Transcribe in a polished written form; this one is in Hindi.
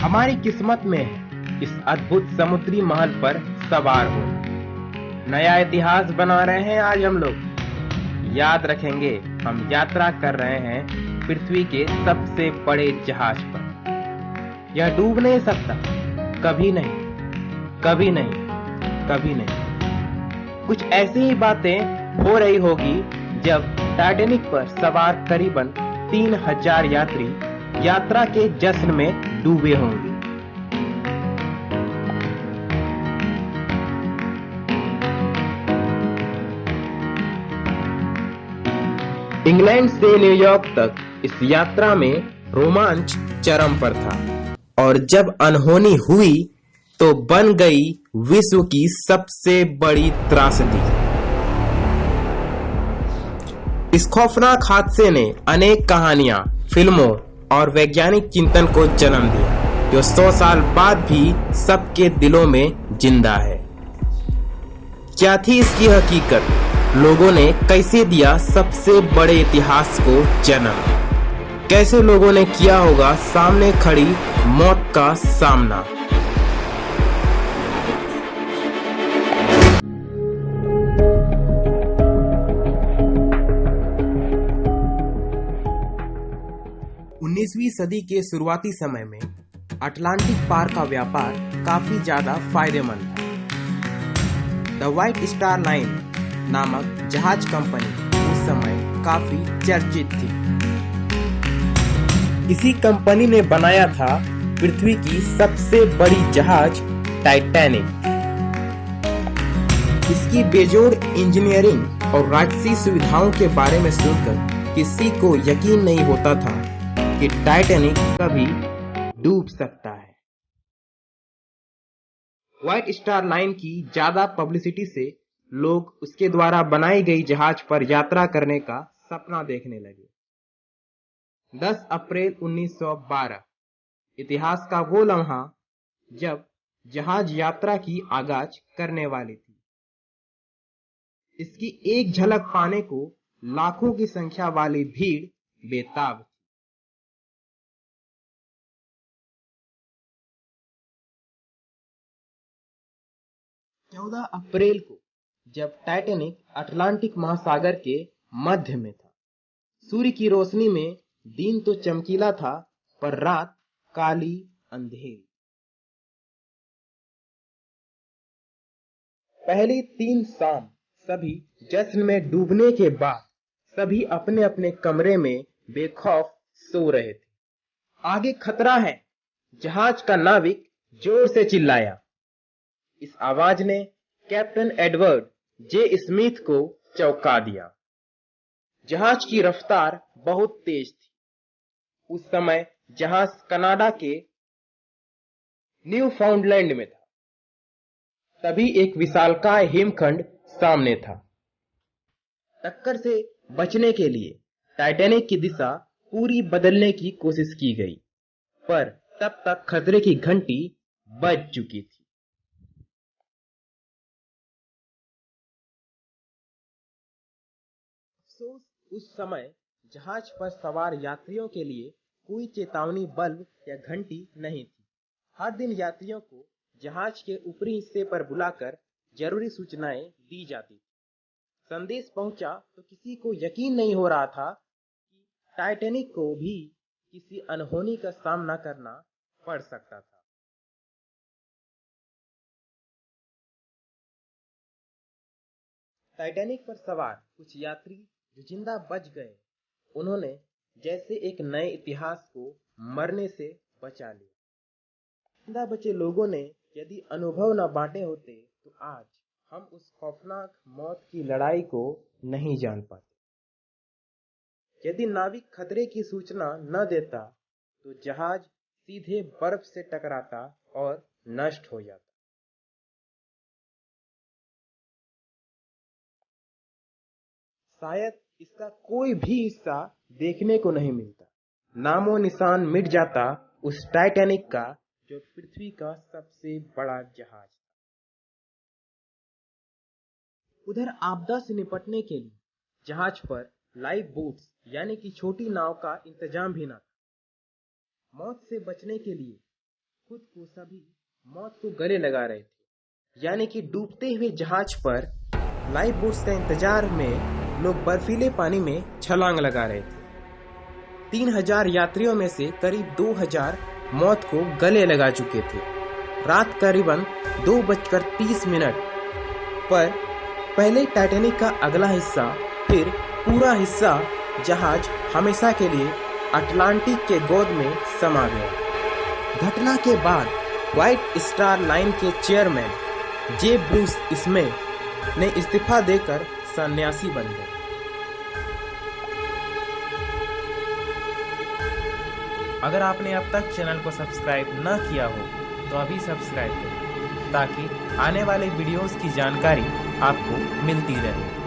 हमारी किस्मत में है इस अद्भुत समुद्री महल पर सवार हो। नया इतिहास बना रहे हैं आज हम लोग। याद रखेंगे हम यात्रा कर रहे हैं पृथ्वी के सबसे बड़े जहाज पर। यह डूब नहीं सकता, कभी नहीं, कभी नहीं, कभी नहीं। कुछ ऐसी ही बातें हो रही होगी जब टाइटैनिक पर सवार करीबन 3000 यात्री यात्रा के जश्न में डूबे होंगे। इंग्लैंड से न्यूयॉर्क तक इस यात्रा में रोमांच चरम पर था और जब अनहोनी हुई तो बन गई विश्व की सबसे बड़ी त्रासदी। इस खौफनाक हादसे ने अनेक कहानियां, फिल्मों और वैज्ञानिक चिंतन को जन्म दिया जो 100 साल बाद भी सबके दिलों में जिंदा है। क्या थी इसकी हकीकत? लोगों ने कैसे दिया सबसे बड़े इतिहास को जन्म? कैसे लोगों ने किया होगा सामने खड़ी मौत का सामना? उन्नीसवीं सदी के शुरुआती समय में अटलांटिक पार का व्यापार काफी ज्यादा फायदेमंद था। द व्हाइट स्टार लाइन नामक जहाज कंपनी उस समय काफी चर्चित थी। इसी कंपनी ने बनाया था पृथ्वी की सबसे बड़ी जहाज टाइटैनिक। इसकी बेजोड़ इंजीनियरिंग और राजसी सुविधाओं के बारे में सुनकर किसी को यकीन नहीं होता था कि टाइटैनिक कभी डूब सकता है। व्हाइट स्टार लाइन की ज्यादा पब्लिसिटी से लोग उसके द्वारा बनाई गई जहाज पर यात्रा करने का सपना देखने लगे। 10 अप्रैल 1912 इतिहास का वो लम्हा जब जहाज यात्रा की आगाज करने वाली थी। इसकी एक झलक पाने को लाखों की संख्या वाली भीड़ बेताब थी। 14 अप्रैल को जब टाइटैनिक अटलांटिक महासागर के मध्य में था, सूर्य की रोशनी में दिन तो चमकीला था पर रात काली अंधेरी। पहली 3 शाम सभी जश्न में डूबने के बाद सभी अपने अपने कमरे में बेखौफ सो रहे थे। आगे खतरा है, जहाज का नाविक जोर से चिल्लाया। इस आवाज ने कैप्टन एडवर्ड जे स्मिथ को चौंका दिया। जहाज की रफ्तार बहुत तेज थी। उस समय जहाज कनाडा के न्यू फाउंडलैंड में था। तभी एक विशालकाय हिमखंड सामने था। टक्कर से बचने के लिए टाइटैनिक की दिशा पूरी बदलने की कोशिश की गई, पर तब तक खतरे की घंटी बज चुकी थी। अफसोस, उस समय जहाज पर सवार यात्रियों के लिए कोई चेतावनी बल्ब या घंटी नहीं थी। हर दिन यात्रियों को जहाज के ऊपरी हिस्से पर बुलाकर जरूरी सूचनाएं दी जाती थी। संदेश पहुंचा तो किसी को यकीन नहीं हो रहा था कि टाइटैनिक को भी किसी अनहोनी का सामना करना पड़ सकता था। टाइटैनिक पर सवार कुछ यात्री जो जिंदा बच गए, उन्होंने जैसे एक नए इतिहास को मरने से बचा लिया। जिंदा बचे लोगों ने यदि अनुभव न बांटे होते तो आज हम उस खौफनाक मौत की लड़ाई को नहीं जान पाते। यदि नाविक खतरे की सूचना न देता तो जहाज सीधे बर्फ से टकराता और नष्ट हो जाता। शायद इसका कोई भी हिस्सा देखने को नहीं मिलता। नामो निशान मिट जाता उस टाइटैनिक का जो पृथ्वी का सबसे बड़ा जहाज था। उधर आपदा से निपटने के लिए जहाज पर लाइफ बोट्स यानी कि छोटी नाव का इंतजाम भी न था। मौत से बचने के लिए खुद को सभी मौत को गले लगा रहे थे। यानी कि डूबते हुए जहाज पर लाइफ बोट्स का इंतजार में लोग बर्फीले पानी में छलांग लगा रहे थे। 3000 यात्रियों में से करीब 2000 मौत को गले लगा चुके थे। रात करीबन 2:30 पर पहले टाइटैनिक का अगला हिस्सा, फिर पूरा हिस्सा जहाज हमेशा के लिए अटलांटिक के गोद में समा गया। घटना के बाद व्हाइट स्टार लाइन के चेयरमैन जे ब्रूस स्मिथ ने इस्तीफा देकर सन्यासी बन गए। अगर आपने अब तक चैनल को सब्सक्राइब न किया हो तो अभी सब्सक्राइब करें ताकि आने वाले वीडियोस की जानकारी आपको मिलती रहे।